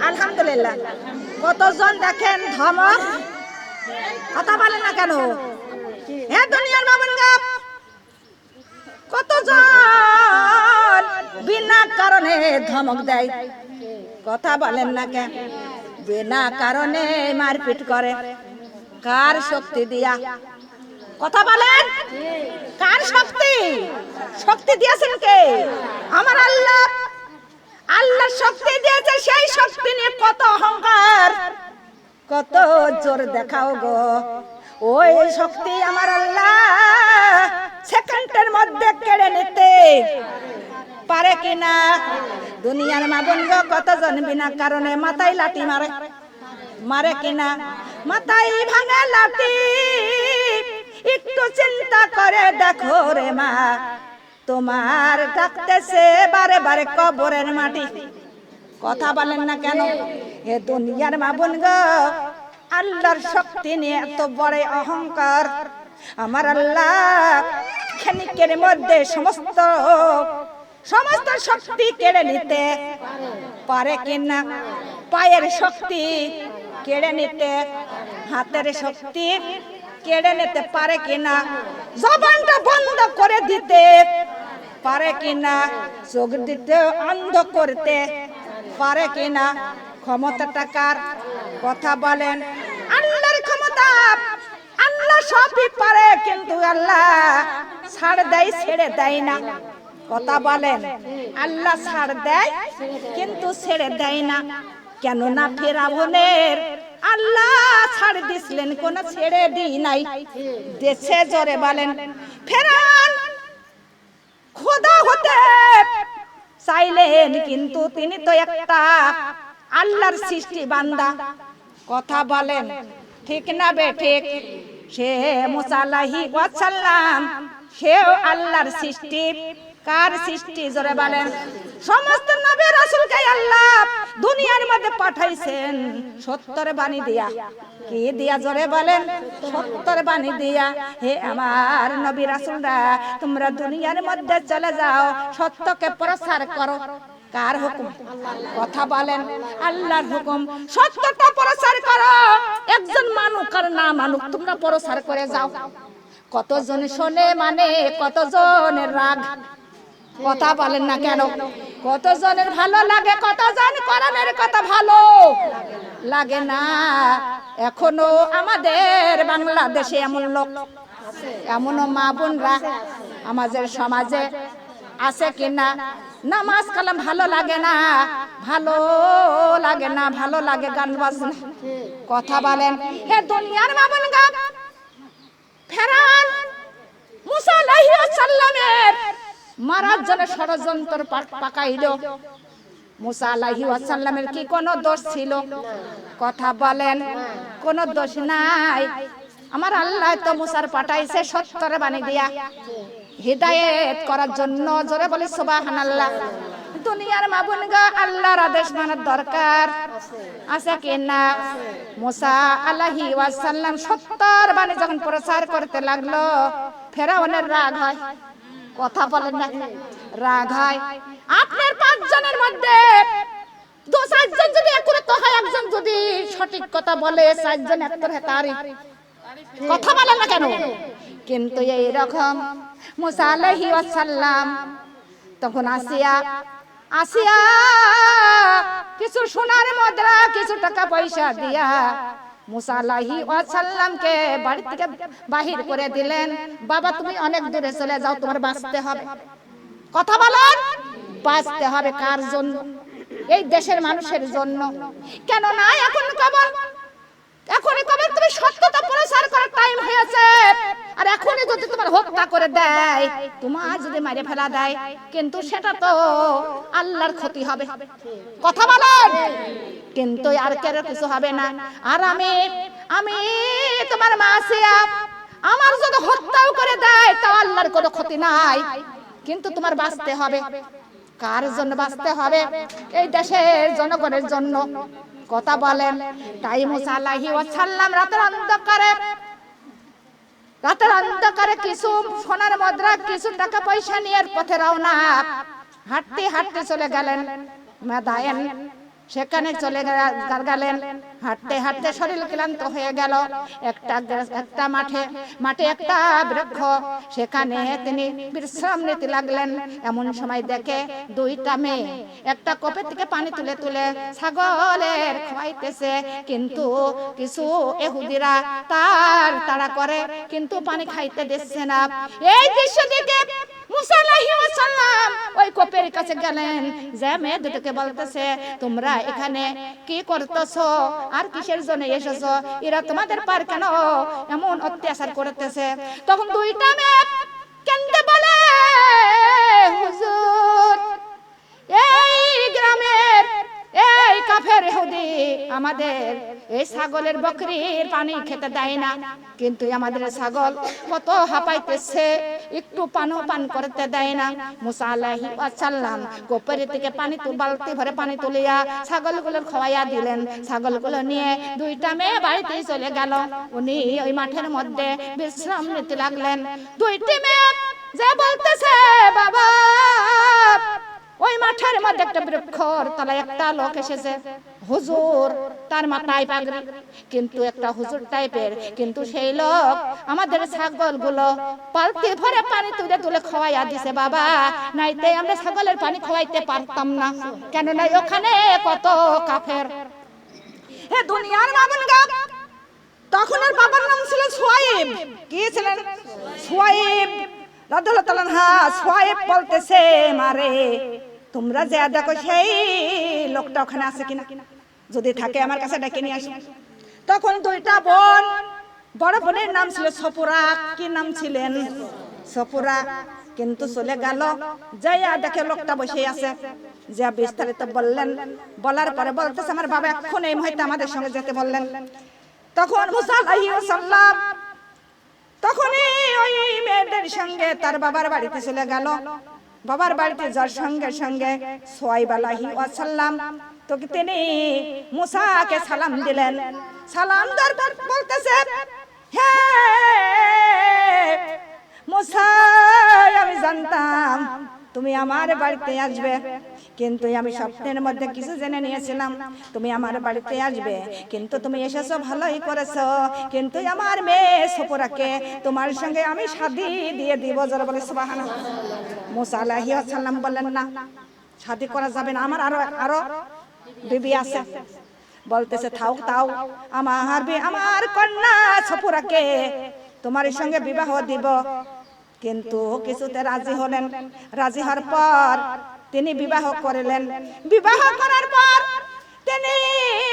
আলহামদুলিল্লাহ। কতজন দেখেন ধমক, কথা বলেন না কেন? হে দুনিয়ার মামুনগা, কতজন বিনা কারণে ধমক দেয়, কথা বলেন না কেন? বিনা কারণে মারপিট করে, কার শক্তি দিয়া? কথা বলেন, কার শক্তি? শক্তি দিয়েছেন কে? আমার আল্লাহ। আল্লাহ শক্তি দিয়েছে, সেই শক্তি নিয়ে কত অহংকার, কত জোর দেখাও গো। ওই শক্তি আমার আল্লাহ সেকেন্ডের মধ্যে কেড়ে নিতে পারে কিনা? দুনিয়ার মা বোন গো, কতজন বিনা কারণে মাথায় লাঠি মারে, মারে কিনা? মাথায় ভাঙা লাঠি, একটু চিন্তা করে দেখো রে মা, তোমার ডাকতেছে বারে বারে কবরের মাটি, কথা বলেন না কেন? এ দুনিয়ার মা বোন গো, আল্লাহর শক্তি নিয়ে এত বড় অহংকার। আমার আল্লাহ ক্ষণিকের মধ্যে সমস্ত শক্তি কেড়ে নিতে পারে কিনা? পায়ের শক্তি কেড়ে নিতে, হাতের শক্তি কেড়ে নিতে পারে কিনা? জবানটা বন্ধ করে দিতে পারে কিনা? চোখ দিতে অন্ধ করতে পারে কিনা? ক্ষমতাটা কার? কথা বলেন। আল্লাহর ক্ষমতা, আল্লাহ সবই পারে, কিন্তু আল্লাহ ছাড় দেয়, ছেড়ে দেয় না, কথা বলেন। আল্লাহ ছাড় দেয় কিন্তু ছেড়ে দেয় না। কেননা ফিরআউনের আল্লাহ ছাড় দিছিলেন, কোন ছেড়ে দিই নাই, দেশে জোরে বলেন। ফিরআউন খোদা হতে চাইলেন, কিন্তু তিনি তো একটা আল্লাহর সৃষ্টি বান্দা, কথা বলেন ঠিক না বে ঠিক? সে মুসা আলাইহিস সালাম, সেও আল্লাহর সৃষ্টি। কার সৃষ্টি? জোরে বলেন। সমস্ত নবী রাসূলকে আল্লাহ দুনিয়ার মধ্যে পাঠাইছেন সত্যের বাণী দিয়া। কি দিয়া? জোরে বলেন। সত্যের বাণী দিয়া। হে আমার নবী রাসূলরা, তোমরা দুনিয়ার মধ্যে চলে যাও, সত্যকে প্রচার করো। কার হুকুম? কথা বলেন। আল্লাহর হুকুম। সত্যটা প্রচার করো, একজন মানুক আর না মানুক, তোমরা প্রচার করে যাও। কতজন শোনে মানে, কতজনের রাগ, কথা বলেন না কেন? কতজনের ভালো লাগে, কতজন কোরআনের কথা ভালো লাগে না। এখনো আমাদের বাংলাদেশে এমন লোক, এমন মা বোনরা আমাদের সমাজে আছে কিনা? নামাজ কালাম ভালো লাগে না, ভালো লাগে না, ভালো লাগে গান বাজনা, কথা বলেন। হে দুনিয়ার মা বোনগা, ফিরআউন মুসা আলাইহিস সালামের মারার জন্য ষড়যন্ত্র পাকাইলো। মুসা আলাইহিস সালামের কি কোনো দোষ ছিল? কথা বলেন। কোনো দোষ নাই। আমার আল্লাহ তো মুসার পাঠাইছে সত্যের বাণী দিয়া, হিদায়াত করার জন্য। জোরে বলি সুবহানাল্লাহ। দুনিয়ার মা বোনগা, আল্লাহর আদেশ মানার দরকার আছে কিনা? মুসা আলাইহিস সালাম সত্যের বাণী যখন প্রচার করতে লাগলো, ফিরআউনের রাগ হয়, কথা বলেন না? রাগ হয়। আপনার 5 জনের মধ্যে 2-4 জন যদি একরত হয়, একজন যদি সঠিক কথা বলে, 4 জন একরত তারিফ, কথা বলেন না কেন? কিন্তু এই রকম মুসা আলাইহিস সালাম তখন আসিয়া কিছু সোনার মুদ্রা, কিছু টাকা পয়সা দিয়া মুসা আলাইহিস সালামকে বাড়ি থেকে বাহির করে দিলেন। বাবা, তুমি অনেক দূরে চলে যাও, তোমার বাঁচতে হবে, কথা বলেন। বাঁচতে হবে কার জন্য? এই দেশের মানুষের জন্য। কেন না এখন কেবল তুমি সত্যতা প্রচার করার টাইম হয়েছে। আর এখনই যদি তোমার হত্যা করে দেয়, তোমার যদি মারে ফেলা দেয়, কিন্তু সেটা তো আল্লাহর ক্ষতি হবে, কথা বলেন। কিন্তু আর কেন কিছু হবে না। আর আমি তোমার মা আসিয়া, আমার যদি হত্যাও করে দেয়, তাও আল্লাহর কোনো ক্ষতি নাই, কিন্তু তোমার বাঁচতে হবে। কার জন্য বাঁচতে হবে? এই দেশের জনগণের জন্য, কথা বলেন। তাই মুসা আলাইহিস সালাম রাতের অন্ধকারে কিছু সোনার মুদ্রা, কিছু টাকা পয়সা নিয়ে পথে রওনা, হাঁটতে হাঁটতে চলে গেলেন মাদায়েন সেখানে চলে গেলেন। হাঁটতে হাঁটতে শরীর ক্লান্ত হয়ে গেল। একটা মাঠে একটা বৃক্ষ, সেখানে তিনি বিশ্রাম নিতে লাগলেন। এমন সময় দেখে দুইটা মেয়ে একটা কোপের থেকে পানি তুলে তুলে ছাগলের খাওয়াইতেছে, কিন্তু কিছু ইহুদিরা তাড়া করে কিন্তু পানি খাইতে দিচ্ছে না। এই দৃশ্য দেখে মুসা আলাইহিস সালাম ওই কোপের কাছে গেলেন, যে মেয়ে দুটোকে বলতেছে, তোমরা এখানে কি করতেছো আর কিসের জন্য এসেছো? এরা তোমাদের পার কেন এমন অত্যাচার করতেছে? তখন দুইটা মেয়ে কেন্দে বলে, হুজুর, এই গ্রামের এই কাফের ইহুদি আমাদের এই ছাগলের বকরির পানি খেতে দেয় না, কিন্তু আমাদের ছাগল কত হাঁপাইতেছে, একটু পান করতে দেয় না। মুসা আলাইহিস সালাম কোপের থেকে বালতি ভরে পানি তুলিয়া ছাগলগুলো খাওয়াইয়া দিলেন। ছাগলগুলো নিয়ে দুইটা মেয়ে বাড়িতে চলে গেল। উনি ওই মাঠের মধ্যে বিশ্রাম নিতে লাগলেন। দুইটি মেয়ে যে বলতেছে, বাবা, ওই মাঠের মধ্যে একটা বৃক্ষর তলায় একটা লোক এসেছে, হুজুর, তার মাথায় পাগড়ি, কিন্তু একটা হুজুর টাইপের, কিন্তু সেই লোক আমাদের ছাগলগুলো পালতি ভরে পানি তুলে তুলে খাওয়াইয়া দিছে বাবা, নাইতে আমরা ছাগলের পানি খাওয়াইতে পারতাম না, কেন না ওখানে কত কাফের। হে দুনিয়ার মামুনগা, তখন আর বাবার নাম ছিল সুয়াইব। কি ছিলেন? সুয়াইব রাদিয়াল্লাহু তাআলা আনহা। সুয়াইব বলতেছে, মারে, তোমরা যে দেখো সেই লোকটা ওখানে আছে কিনা, যদি থাকে আমার কাছে ডেকে নিয়ে আসো। তখন দুইটা বোন, বড় বোনের নাম ছিল সপুরা। কি নাম ছিলেন? সপুরা। কিন্তু চলে গেল, যাইয়া দেখে লোকটা বসে আছে। যা বিস্তারিত বললেন, বলার পরে বলতেছে, আমার বাবা এখন এই মুহূর্তে আমাদের সঙ্গে যেতে বললেন। তখন মুসা আলাইহিস সালাম তখনই ওই মেয়েদের সঙ্গে তার বাবার বাড়িতে চলে গেল। বাবার বাড়িতে যাওয়ার সঙ্গে সঙ্গে সুয়াইব আলাইহিস সালাম তো তিনি মুসাকে সালাম দিলেন। সালাম দেওয়ার পর বলতেছে, হে মুসা, আমি জানতাম তুমি আমার বাড়িতে আসবে, কিন্তু আমি স্বপ্নের মধ্যে কিছু জেনে নিয়েছিলাম তুমি আমার বাড়িতে আসবে, কিন্তু তুমি এসেছো, ভালোই করেছো, কিন্তু আমার মেয়ে সপুরাকে তোমার সঙ্গে আমি শাদী দিয়ে দিব। যারা বলে সুবহানাল্লাহ। মুসা আলাইহিস সালাম বললেন, না, শাদী করা যাবে না, আমার আরো বিবি আছে। বলতেছে, তাও আমার কন্যা সপুরাকে তোমার সঙ্গে বিবাহ দিব। কিন্তু কিছুতে রাজি হলেন। রাজি হওয়ার পর তিনি বিবাহ করলেন। বিবাহ করার পর তিনি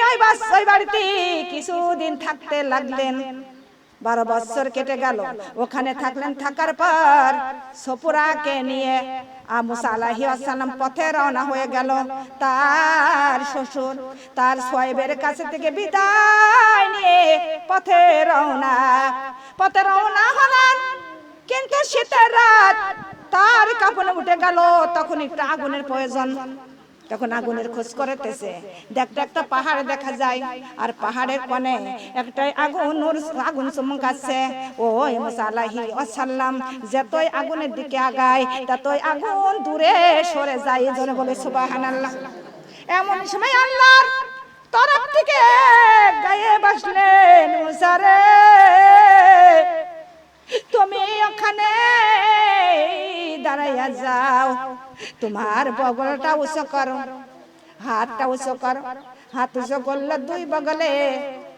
ওই বাড়িতে কিছুদিন থাকতে লাগলেন। 12 বছর কেটে গেল, ওখানে থাকলেন। থাকার পর সপুরাকে নিয়ে মুসা আলাইহিস সালাম পথে রওনা হয়ে গেল। তার শ্বশুর তার সুয়াইবের কাছে থেকে বিদায় নিয়ে পথে রওনা হলেন। কিন্তু শীতের রাত, তার কাপড় উঠে গেল। তখন একটা আগুনের প্রয়োজন। তখন আগুনের খোঁজ করতেছে, দেখতে একটা পাহাড় দেখা যায়, আর পাহাড়ের কোণে একটা আগুন চমকাচ্ছে। ওই মুসা আলাইহিস সালাম যতই আগুনের দিকে আগায়, ততই আগুন দূরে সরে যায়। জোরে বলে সুবহানাল্লাহ। এমন সময় আল্লাহর তরফ থেকে গায়েব আসলেন, মুসা রে, তুমি ওখানে দাঁড়াইয়া যাও, তোমার বগলটা উঁচু করো, হাতটা উঁচু করো। হাত উঁচু করলে দুই বগলে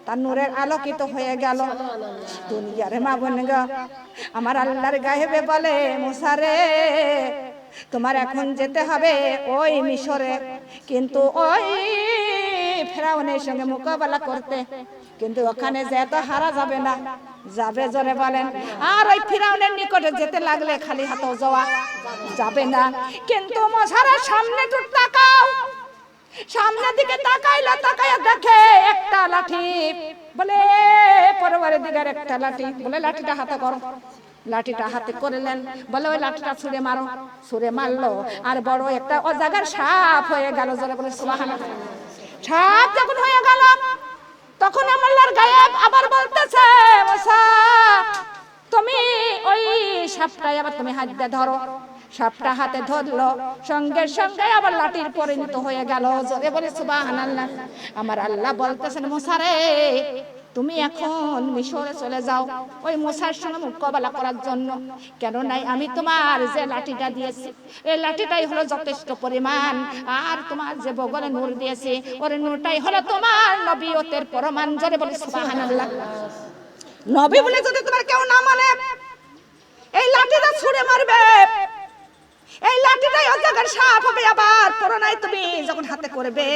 তার নূরের আলোকিত হয়ে গেল। দুনিয়ার মা বোন গো, আমার আল্লাহর গায়েবে বলে, মুসা রে, তোমার এখন যেতে হবে ওই মিশরে, কিন্তু ওই ফেরাউনের সঙ্গে মোকাবেলা করতে, কিন্তু ওখানে যেতে হারা যাবে না। যাবে, জোরে বলেন। আর ওই ফিরাউনের নিকটে যেতে লাগলে খালি হাতেও যাওয়া যাবে না। কিন্তু মশারের সামনে একটু তাকাও। সামনের দিকে তাকাইয়া দেখে একটা লাঠি। বলে পরবারের দিকের একটা লাঠি। বলে লাঠিটা হাতে করো। লাঠিটা হাতে করলেন। বলে ওই লাঠিটা ছুঁড়ে মারো। ছুঁড়ে মারলো, আর বড় একটা অজাগার সাপ হয়ে গেল। জোরে বলে সুবহানাল্লাহ। সাপ যখন হয়ে গেল, তখন আল্লাহর গায়েব আবার বলতেছে, মুসা, তুমি ওই সাপটাই আবার তুমি হাত দিয়ে ধরো। সাপটা হাতে ধরলো, সঙ্গে সঙ্গে আবার লাঠির পরিণত হয়ে গেল। জোরে বলে সুবহানাল্লাহ। আমার আল্লাহ বলতেছেন, মুসা রে তুমি এখন মিশরে চলে যাও ওই মুসার সঙ্গে মোকাবেলা করার জন্য। কেন নাই আমি তোমার যে লাঠিটা দিয়েছি এই লাঠিটাই হলো যথেষ্ট পরিমাণ, আর তোমার যে বগলে নূর দিয়েছি ওর নূরটাই হলো তোমার নবিয়তের প্রমাণ। জোরে বলে সুবহানাল্লাহ। নবী বলে যদি তোমার কেউ না মানে এই লাঠিটা ছুঁড়ে মারবে, এই লাঠিটাই অজাগার সাপ হবে। আবার পরনাই তুমি যখন হাতে করবে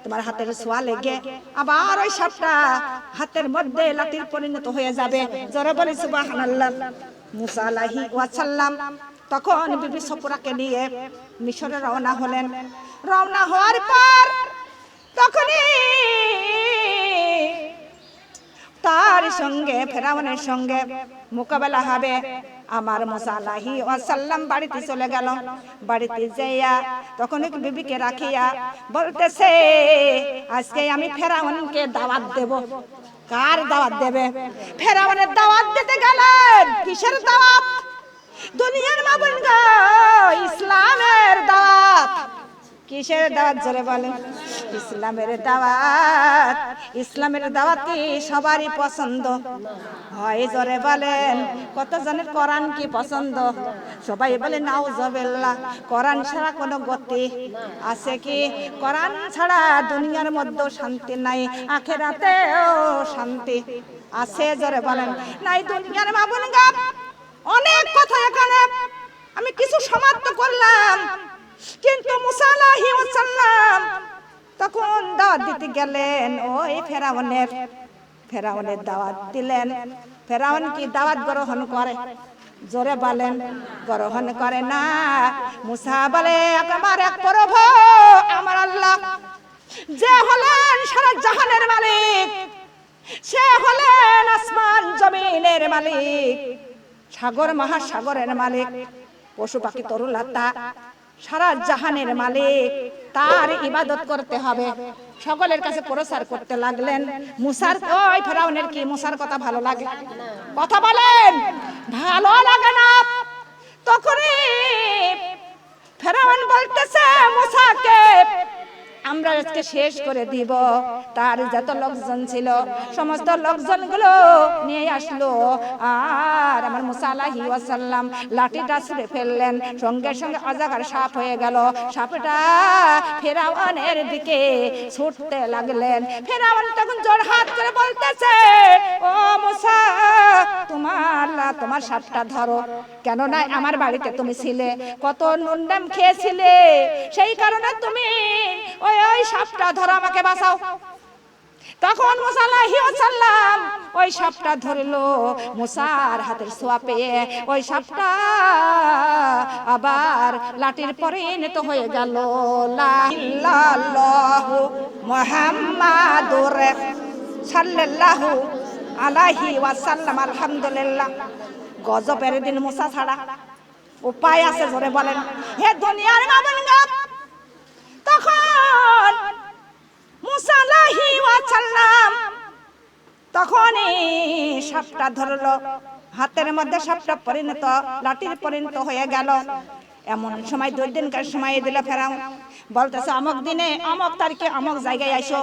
তোমার হাতের ছোঁয়া লেগে আবার ওই সাপটা হাতের মধ্যে লাঠির পরিণত হয়ে যাবে। জোরে বলে সুবহানাল্লাহ। মুসা আলাইহিস সালাম তখন বিবি সফরাকে নিয়ে মিশরে রওনা হলেন। রওনা হওয়ার পর তখনই তার সঙ্গে ফেরাউনের সঙ্গে মোকাবেলা হবে। আমার মুসা আলাইহিস সালাম বাড়িতে চলে গেল। বাড়িতে যাইয়া তখন বিবিকে রাখিয়া বলতেছে, আজকে আমি ফেরাউনকে দাওয়াত দেব। কার দাওয়াত দেবে? ফেরাউনের দাওয়াত দিতে গেলেন। কিসের দাওয়াত? দুনিয়ার মা বোন গো, ইসলামের দাওয়াত। কিসের দাওয়াত? জোরে বলেন। ইসলামের দাওয়াত। ইসলামের দাওয়াত কি সবারই পছন্দ হয়? জোরে বলেন। কতজনের কোরআন কি পছন্দ? সবাই বলে নাউজুবিল্লাহ। কোরআন ছাড়া কোনো গতি আছে কি? কোরআন ছাড়া দুনিয়ার মধ্যে শান্তি নাই, আখিরাতেও শান্তি আছে? জোরে বলেন। নাই। দুনিয়ার মা বোন গো, অনেক কথা এখানে আমি কিছু সমাপ্ত করলাম, কিন্তু মুসা আলাইহিস সালাম তখন দাওয়াত দিতে গেলেন ওই ফেরাউনের দাওয়াত দিলেন। ফেরাউন কি দাওয়াত গ্রহণ করে? জোরে বলেন। গ্রহণ করে না। মুসা বলে, আমার এক প্রভু আমার আল্লাহ, যে হলেন সারা জাহানের মালিক, সে হলেন আসমান জমিনের মালিক, সাগর মহাসাগরের মালিক, পশু পাখি তরুলতা সারা জাহানের মালিক, তার ইবাদত করতে হবে। সকলের কাছে প্রচার করতে লাগলেন। মুসার ওই ফেরাউনের কি মুসার কথা ভালো লাগে? কথা বলেন। ভালো লাগে না। তখনই ফেরাউন বলতেছে মুসাকে, আমরা আজকে শেষ করে দিব। তার যত লোকজন ছিল সমস্ত লোকজনগুলো নিয়ে আসলো, আর আমার মুসা আলাইহিস সালাম লাঠিটা ছুঁড়ে ফেললেন। সঙ্গে সঙ্গে অজাগার সাপ হয়ে গেল। সাপটা ফেরাউনের দিকে ছুটতে লাগলেন। ফেরাউন তখন জোর হাত করে বলতেছে, ও মুসা, তোমার সাপটা ধরো। কেন না আমার বাড়িতে তুমি ছিলে, কত নুনডাম খেয়েছিলে, সেই কারণে তুমি ওই সাপটা ধরো, আমাকে বাঁচাও। তখন মুসা আলাইহিস সালাম ওই সাপটা ধরলো। মুসার হাতের ছোঁয়া পেয়ে ওই সাপটা আবার লাঠির পরিণত হয়ে গেল। লা ইলাহা ইল্লাল্লাহু মুহাম্মাদুর সাল্লাল্লাহু আলাইহি ওয়াসাল্লাম। আলহামদুলিল্লাহ। গজবের দিন মুসা ছাড়া উপায় আছে? জোরে বলেন। হে দুনিয়ার মা বোন গো, তখন মুসা আলাইহিস সালাম তখনই সাপটা ধরলো। হাতের মধ্যে সাপটা পরিণত লাঠির পরিণত হয়ে গেল। এমন সময় 2 দিনকার সময় দিল ফেরাউন। বলতেছে, অমুক দিনে অমুক তারিখে অমুক জায়গায় আইসো,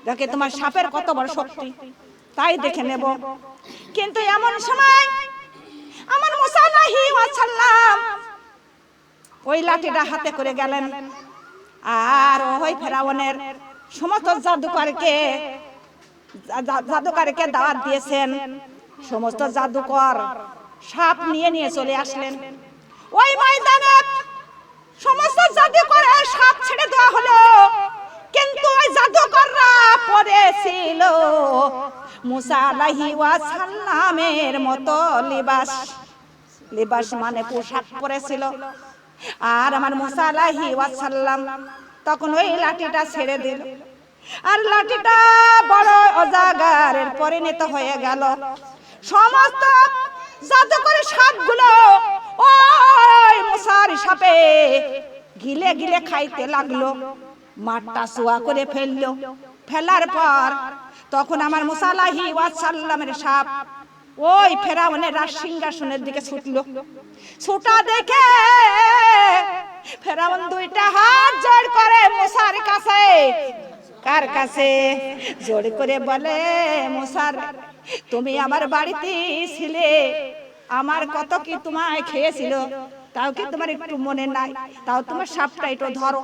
দেখে তোমার সাপের কত বড় শক্তি, তাই দেখে নেব। কিন্তু এমন সময় আমার মুসা আলাইহিস সালাম ওই লাঠিটা হাতে করে গেলেন, আর ওই ফেরাউনের সমস্ত জাদুকরকে দাওয়াত দিয়েছেন। সমস্ত জাদুকর সাপ নিয়ে চলে আসলেন। ওই ময়দানে সমস্ত জাদুকরের সাপ ছেড়ে দেওয়া হলো, কিন্তু ওই জাদুকররা পরেছিল মুসা আলাইহিস সালামের মতো লিবাস মানে পোশাক পরেছিল। আর আমার মুসা আলাইহিস সালাম তখন ওই লাঠিটা ছেড়ে দিল, আর লাঠিটা বড় অজাগারের পরিণত হয়ে গেল। সমস্ত জাদুকরের সাপগুলো ওই মুসার সাপে গিলে গিলে খাইতে লাগলো। মাঠটা সোয়া করে ফেললো। ফেলার পর তখন আমার মুসা আলাইহিস সালামের সাপ ওই ফেরাউনের রাজ সিংহাসনের দিকে ছুটলো। ছুটা দেখে ফেরাউন দুইটা হাত জোড় করে মুসার কাছে, কার কাছে? জোড় করে বলে, মুসার তুমি আমার বাড়িতে ছিলে, আমার কত কি তোমায় খেয়েছিল, তাও কি তোমার একটু মনে নাই? তাও তোমার সাপটা একটু ধরো,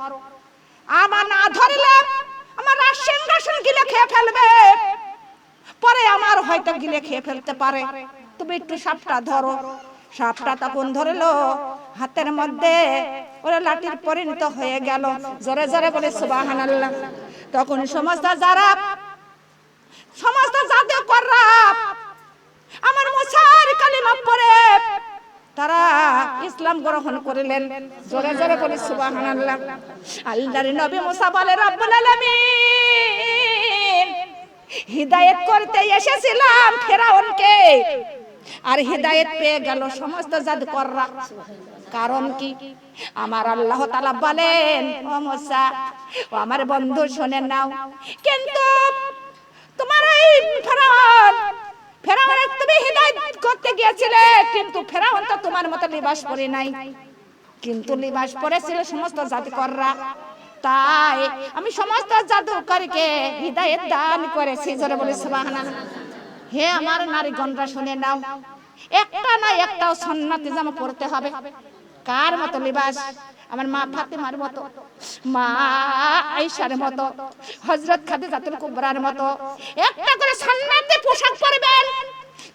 আমার না ধরলে আমার রাজ সিংহাসন গিলে খেয়ে ফেলবে, পরে আমার হয়তো গিলে খেয়ে ফেলতে পারে, তুমি একটু সাপটা ধরো। সাপটা তখন ধরলো, হাতের মধ্যে ওরা লাঠির পরিণত হয়ে গেল। জোরে জোরে বলে সুবহানাল্লাহ। তখন সমস্ত জাদুকররা আমার মুসার কালিমা পড়ে তারা ইসলাম গ্রহণ করিলেন। জোরে জোরে বলে সুবহানাল্লাহ। আল্লাহর নবী মুসা বলে, রব্বুল আলামিন হিদায়াত করতে এসেছিলাম ফেরাউনকে, আর হিদায়াত পেয়ে গেল সমস্ত জাদুকররা। কারণ কি? আমার আল্লাহ তাআলা বলেন, ও মুসা, ও আমার বন্ধু শুনে নাও, কিন্তু তোমার এই ফেরাউনের তুমি হিদায়াত করতে গিয়েছিলে, কিন্তু ফেরাউন তো তোমার মতো লিবাস পরে নাই, কিন্তু লিবাস পরেছিল সমস্ত জাদুকররা, তাই আমি সমস্ত জাদুকরকে হিদায়াত দান করেছি। জোরে বলে সুবহানাল্লাহ। হে আমার নারীগণরা শুনে নাও, একটা না একটাও সুন্নতি জামা পরতে হবে। কার মতো লিবাস? আমার মা ফাতেমার মতো, মা আয়েশার মতো, হযরত খাদিজাতুল কুবরার মতো একটা করে সুন্নতি পোশাক পরবেন।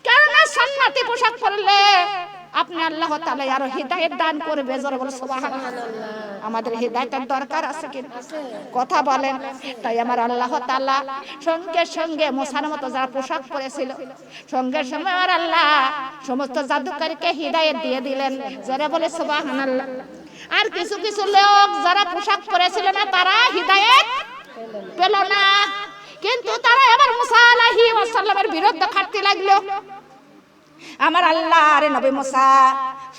কারণ সুন্নতি পোশাক পরলে আপনি আল্লাহ তাআলা আরো হিদায়াত দান করবে। জোরে বলে সুবহানাল্লাহ। আমাদের হিদায়াতের দরকার আছে কি কথা বলেন? তাই আমার আল্লাহ তাআলা সঙ্গে সঙ্গে মুসার মতো যারা পোশাক পরেছিল, সঙ্গে সঙ্গে আমার আল্লাহ সমস্ত জাদুকরকে হিদায়াত দিয়ে দিলেন। জোরে বলে সুবহানাল্লাহ। আর কিছু কিছু লোক যারা পোশাক পরেছিল না, তারা হিদায়াত পেল না, কিন্তু তারা এবার মুসা আলাইহিস সালামের বিরুদ্ধে খাটতে লাগলো। আমার আল্লাহর নবী মুসা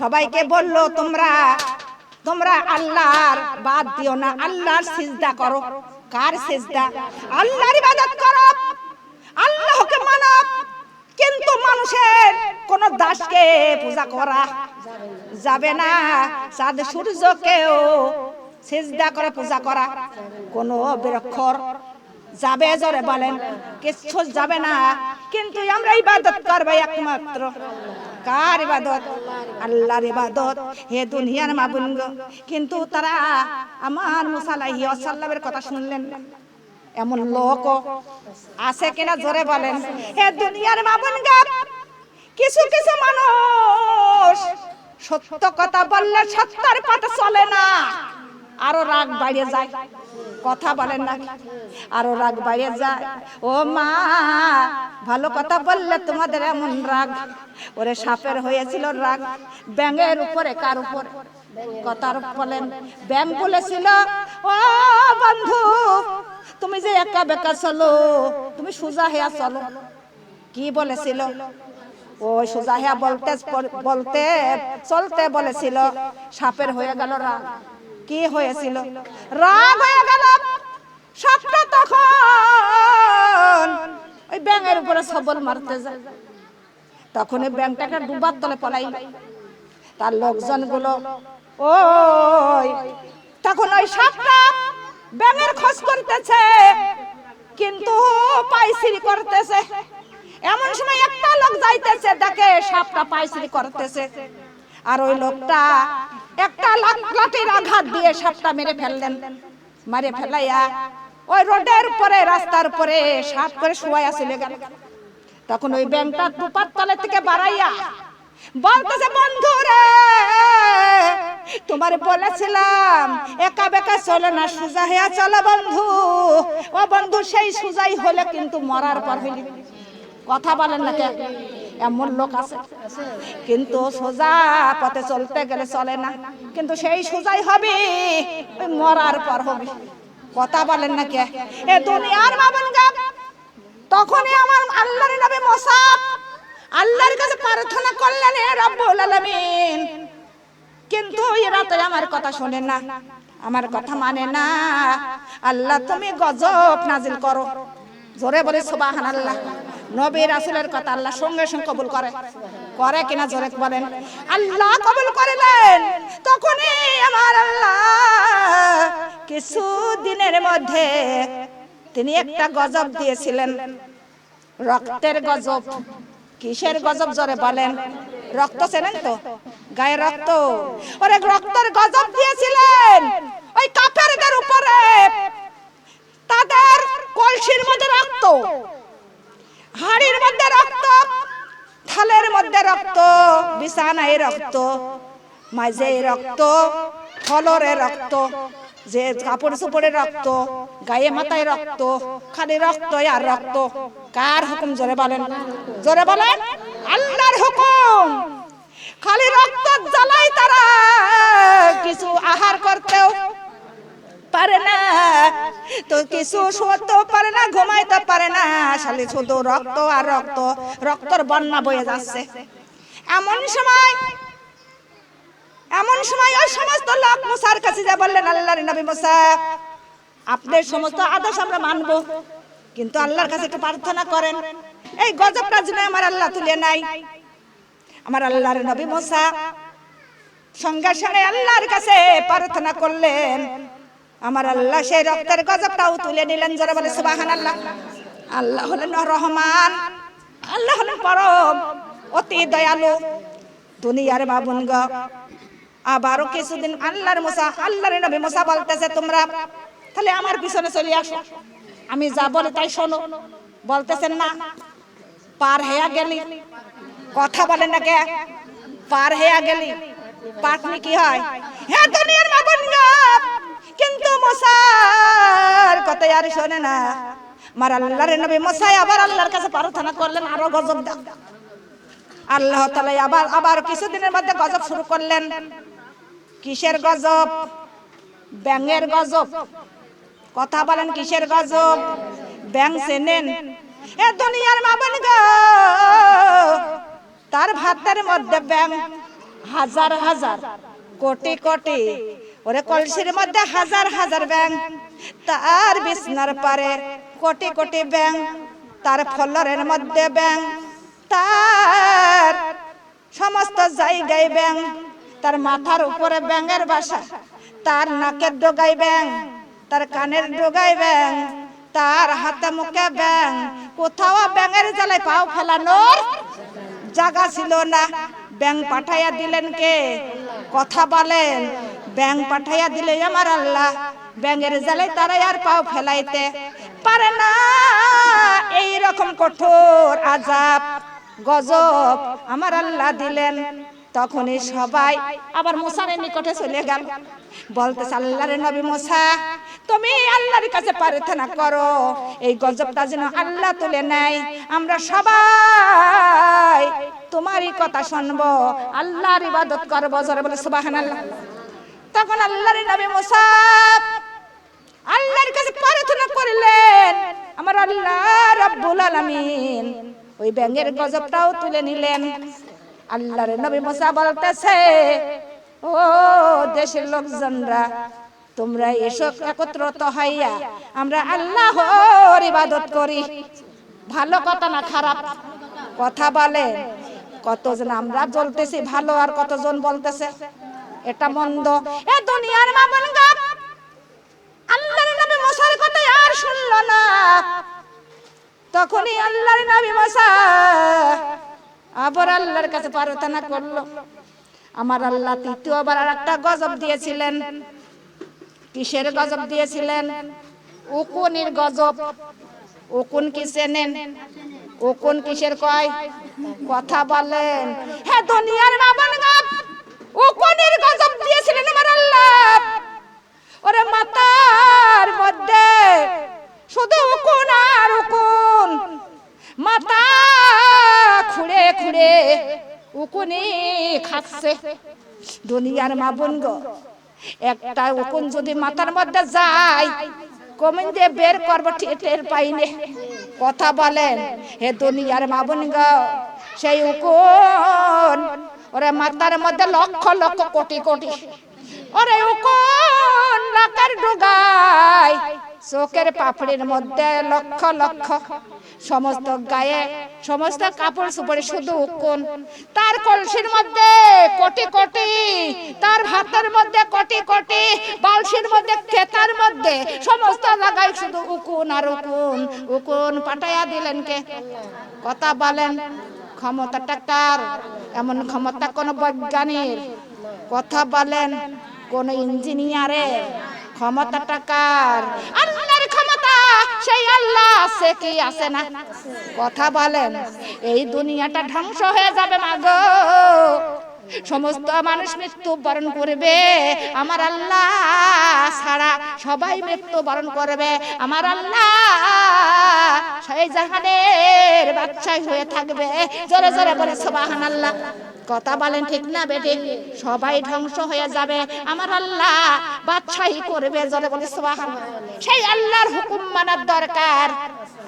সবাইকে বলল, তোমরা আল্লাহর বাদ দিও না, আল্লাহর সিজদা করো। কার সিজদা? আল্লাহর ইবাদত করো, আল্লাহকে মানো। কিন্তু মানুষের কোন দাসকে পূজা করা যাবে না, চাঁদ সূর্যকেও সিজদা করে পূজা করা কোন বিরক্ষর যাবে? জোরে বলেন, কিছু যাবে না। কিন্তু আমরা ইবাদত করব একমাত্র কার ইবাদত? আল্লাহর ইবাদত। হে দুনিয়ার মাবুদ, কিন্তু তারা আমার মুসা আলাইহিস সালামের কথা শুনলেন না। এমন লোক আছে কিনা? জোরে বলেন। হে দুনিয়ার মাবুদ, কিছু কিছু মানুষ সত্য কথা বললে সত্যের পথে চলে না, আরো রাগ বাড়িয়ে যায়। কথা বলেন না, আরো রাগ বাড়িয়ে যায়। ও মা, ভালো কথা বললে তোমাদের এমন রাগ? ওরে সাপের হয়েছিল রাগ, ব্যাঙের উপরে। কার উপরে? কথার বলেন। ব্যাঙ বলেছিল, ও বন্ধু, তুমি যে একা বেকা চলো, তুমি সোজা হইয়া চলো। কি বলেছিল? ওই সোজা হইয়া বলতে চলতে বলেছিল, সাপের হয়ে গেল রাগ। কি হয়েছিল? রাগ হয়ে গেল। সাপটা তখন ওই ব্যাঙের উপরে সবল মারতে যায়, তখন ওই ব্যাঙটাকে ডুবার তলে পলাই। তার লোকজন গুলো ওই তখন ওই সাপটা ব্যাঙের খোঁজ করতেছে, কিন্তু পাইছিরি করতেছে। এমন সময় একটা লোক যাইতেছে, দেখে সাপটা পাইছিরি করতেছে, আর ওই লোকটা একটা লাঠির আঘাত দিয়ে সাপটা মেরে ফেললেন। মারে ফেলাইয়া ওই রোডের উপরে, রাস্তার উপরে সাপ করে শুয়াইয়া চলে গেল। তখন ওই ব্যাঙটা দুপার তলে থেকে বাড়াইয়া বলতেছে, বন্ধু রে, তোমার বলেছিলাম একা বেকা চলো না, সোজা হইয়া চলো বন্ধু। ও বন্ধু, সেই সোজাই হলে কিন্তু মরার পর হইলি। কথা বলেন না কে? এমন লোক আছে, কিন্তু সোজা পথে চলতে গেলে চলে না, কিন্তু সেই সোজাই হবে, ওই মরার পর হবে। কথা বলেন না কে? এ দুনিয়ার মাবুদ, তখনই আমার আল্লাহর নবী মুসা আল্লাহর কাছে প্রার্থনা করলেন, হে রব্বুল আলামিন, কিন্তু এরা তো আমার কথা শোনে না, আমার কথা মানে না। আল্লাহ, তুমি গজব নাজিল করো। জোরে বলে সুবহানাল্লাহ। নবী রাসূলের কথা আল্লাহ সঙ্গে সঙ্গে কবুল করে, করে কিনা জোরে বলেন। আল্লাহ কবুল করলেন, তখনই আমার আল্লাহ কিছু দিনের মধ্যে তিনি একটা গজব দিয়েছিলেন, রক্তের গজব। কিসের গজব জোরে বলেন? রক্ত চেনেন তো, গায়ে রক্ত, ওরে রক্তের গজব দিয়েছিলেন ওই কাফেরদের উপরে। তাদের কলসির মধ্যে রক্ত, হাড়ির মধ্যে রক্ত, থালের মধ্যে রক্ত, বিছানায় রক্ত, মাঝে রক্ত, ফলরে রক্ত, যে কাপড় চোপড়ে রক্ত, গায়ে মাথায় রক্ত, খালি রক্ত আর রক্ত। কার হুকুম জোরে বলেন? জোরে বলেন। আল্লাহর হুকুম। খালি রক্ত জ্বালাই, তারা কিছু আহার করতেও পারে না, তো কিছু শুতেও পারে না, ঘুমাইতে পারে না, খালি শুধু রক্ত আর রক্ত, রক্তর বন্যা বয়ে যাচ্ছে। এমন সময় ওই সমস্ত লোক মুসার কাছে যা বললেন, আল্লাহর নবী মুসা, আপনার সমস্ত আদেশ আমরা মানব, কিন্তু আল্লাহর কাছে একটু প্রার্থনা করেন, এই গজবটা যেন আমার আল্লাহ তুলে নাই। আমার আল্লাহর নবী মুসা সঙ্গে সঙ্গে আল্লাহর কাছে প্রার্থনা করলেন, আমার আল্লাহ সেই রক্তের গজবটাও তুলে নিলেন। যারা বলে সুবহানাল্লাহ। আল্লাহ হলেন রহমান, আল্লাহ হলেন পরম অতি দয়ালু। দুনিয়ার বাবুনগ আবারও কিছুদিন আল্লাহর নবী মুসা বলতেছে, তোমরা তাহলে আমার পিছনে চলে আসো, আমি যা বলি তাই শোনো। বলতেছেন না, পার হইয়া গেলি, কথা বলেন না কে, পার হইয়া গেলি, পাটনি কি হয়? হ্যাঁ দুনিয়ার বাবুনগ, কিন্তু মুসার কথা আর শোনে না। আমার আল্লাহর নবী মুসা আবার আল্লাহর কাছে প্রার্থনা করলেন, আরো গজব দাও। আল্লাহ তাআলা আবার কিছুদিনের মধ্যে গজব শুরু করলেন। কিসের গজব? ব্যাঙের গজব। কথা বলেন, কিসের গজব? ব্যাঙ চেনেন? এ দুনিয়ার বাবুনগ, তার ভাতের মধ্যে ব্যাঙ হাজার হাজার, কোটি কোটি, ওরে কলসির মধ্যে হাজার হাজার ব্যাঙ, তার বিছনার পারে কোটি কোটি ব্যাঙ, তার ফলরের মধ্যে ব্যাঙ, তার সমস্ত জায়গায় ব্যাঙ, তার মাথার উপরে ব্যাঙের বাসা, তার নাকের ডগায় ব্যাঙ, তার কানের ডগায় ব্যাঙ, তার হাতে মুখে ব্যাঙ, কোথাও ব্যাঙের জ্বালায় পাও ফেলানোর জায়গা ছিল না। ব্যাঙ পাঠাইয়া দিলেন কে? কথা বলেন। ব্যাঙ পাঠাইয়া দিলে আমার আল্লাহ, ব্যাঙের জ্বালায় তারা আর পাও ফেলাইতে পারে না। এই রকম কঠোর আযাব গজব আমার আল্লাহ দিলেন। তখনই সবাই আবার মুসার নিকটে চলে গেল, বলতেছে, আল্লাহর নবী মুসা, তুমি আল্লাহর কাছে প্রার্থনা করো, এই গজবটা যেন আল্লাহ তুলে নেয়। আমরা সবাই তোমারই কথা শুনবো, আল্লাহর ইবাদত করবো। জোরে বলে সুবহানাল্লাহ। তখন আল্লাহর নবী মুসা আল্লাহর কাছে প্রার্থনা করলেন, আমার আল্লাহ রাব্বুল আলামিন ওই ব্যাঙের গজবটাও তুলে নিলেন। আল্লাহর নবী মুসা বলতেছে, ও দেশের লোকজনরা, তোমরা এসো একত্রিত হইয়া আমরা আল্লাহর ইবাদত করি। ভালো কথা না খারাপ কথা বলে? কতজন আমরা বলতেছি ভালো, আর কতজন বলতেছে এটা মন্দ। এ দুনিয়ার বাবুনগ আল্লাহর নবী মুসার কথা আর শুনলো না। তখনই আল্লাহর নবী মুসা আবার আল্লাহর কাছে প্রার্থনা করলো। আমার আল্লাহ তৃতীয়বার আর একটা গজব দিয়েছিলেন। কিসের গজব দিয়েছিলেন? উকুনের গজব। উকুন কি চেনেন? উকুন কিসের কয়? কথা বলেন। হ্যাঁ দুনিয়ার বাবুনগ, উকুনের গজব দিয়েছিলেন আমার আল্লাহ। ওরে মাথার মধ্যে শুধু উকুন আর উকুন, মাথা খুঁড়ে খুঁড়ে উকুনি খাচ্ছে। দুনিয়ার বাবুনগ, একটা উকুন যদি মাথার মধ্যে যায়, কমিন দিয়ে বের করবো টের পাইনে। কথা বলেন। হে দুনিয়ার বাবুনগ, সেই উকুন ওরে মাথার মধ্যে লক্ষ লক্ষ কোটি কোটি, ওরে উকুন নাকের ডগায় চোখের পাপড়ির মধ্যে লক্ষ লক্ষ, সমস্ত গায়ে সমস্ত কাপড় চোপড়ে শুধু উকুন, তার কলসির মধ্যে কোটি কোটি, তার ভাতের মধ্যে কোটি কোটি, বালসির মধ্যে খেতার মধ্যে সমস্ত জায়গায় শুধু উকুন আর উকুন। উকুন পাঠাইয়া দিলেন কে? কথা বলেন, ক্ষমতাটা কার? এমন ক্ষমতা কোন বৈজ্ঞানিক? কথা বলেন, কোন ইঞ্জিনিয়ারের? ক্ষমতাটা কার? আল্লাহর ক্ষমতা। সেই আল্লাহ আছে কি আছে না? কথা বলেন, এই দুনিয়াটা ধ্বংস হয়ে যাবে মাগো, সমস্ত মানুষ মৃত্যু বরণ করবে, আমার আল্লাহ ছাড়া সবাই মৃত্যু বরণ করবে। আমার আল্লাহ সেই জাহানের বাদশাহ হয়ে থাকবে। জোরে জোরে বলে সুবহানাল্লাহ। কথা বলেন ঠিক না বেঠিক? সবাই ধ্বংস হয়ে যাবে, আমার আল্লাহ বাদশাহী করবে। জোরে বলে সুবহানাল্লাহ। সেই আল্লাহর হুকুম মানার দরকার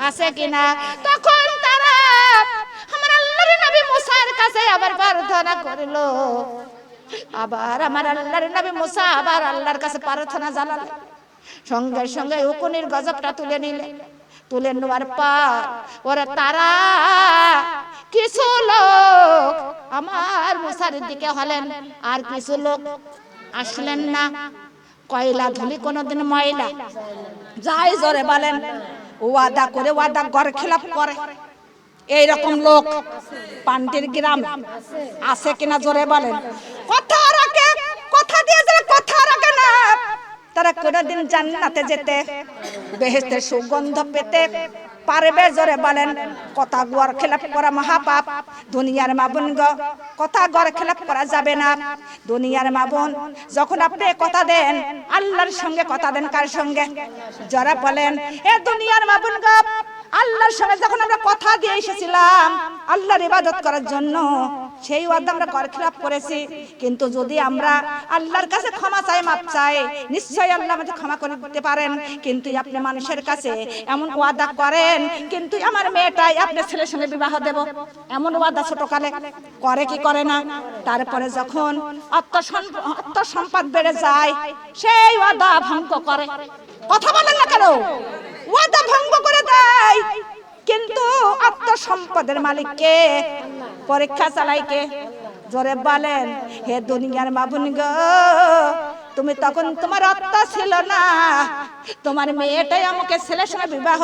আছে কিনা? তখন তারা আমার আল্লাহর নবী মুসার কাছে আবার প্রার্থনা করলো। আবার আমার আল্লাহর নবী মুসা আবার আল্লাহর কাছে প্রার্থনা জানালেন। সঙ্গে সঙ্গে উকুনের গজবটা তুলে নিলে। তুলে নেওয়ার পর ওরা তারা কিছু লোক আমার মুসার দিকে হলেন, আর কিছু লোক আসলেন না। কয়লা ধুলি কোনোদিন ময়লা যাই। জোরে বলেন, ওয়াদা করে ওয়াদা ঘর খেলাপ করে, এইরকম লোক পান্ডির গ্রাম আছে কিনা? জোরে বলেন। কথা রাখে, কথা দিয়ে যারা কথা রাখে না, তারা কোনোদিন জান্নাতে যেতে, বেহেশতের সুগন্ধ পেতে পারবে? জোরে বলেন। কথা গড় খেলাপ করা মহাপাপ। দুনিয়ার মাবুন গো, কথা গড় খেলাপ করা যাবে না। দুনিয়ার মাবুন, যখন আপনি কথা দেন আল্লাহর সঙ্গে কথা দেন। কার সঙ্গে? যারা বলেন এ দুনিয়ার মাবুন গো, আল্লাহর সঙ্গে যখন আমরা কথা দিয়ে এসেছিলাম আল্লাহর ইবাদত করার জন্য, সেই ওয়াদা আমরা খেলাপ করেছি। কিন্তু যদি আমরা আল্লাহর কাছে ক্ষমা চাই, মাপ চাই, নিশ্চয়ই আল্লাহ আমাদের ক্ষমা করে দিতে পারেন। কিন্তু আপনি মানুষের কাছে এমন ওয়াদা করেন, কিন্তু আমার মেয়েটাই আপনার ছেলের সঙ্গে বিবাহ দেব, এমন ওয়াদা ছোটকালে করে কি করে না? তারপরে যখন অর্থ-সম্পদ বেড়ে যায়, সেই ওয়াদা ভঙ্গ করে। কথা বলেন না কেন? ওয়াদা ভঙ্গ করে দেয়, কিন্তু আত্মসম্পদের মালিক কে? পরীক্ষা চালাই কে? জোরে বলেন। হে দুনিয়ার মাবুন গো, তুমি তখন তোমার অর্থ ছিল না, তোমার মেয়েটাই আমাকে ছেলের সঙ্গে বিবাহ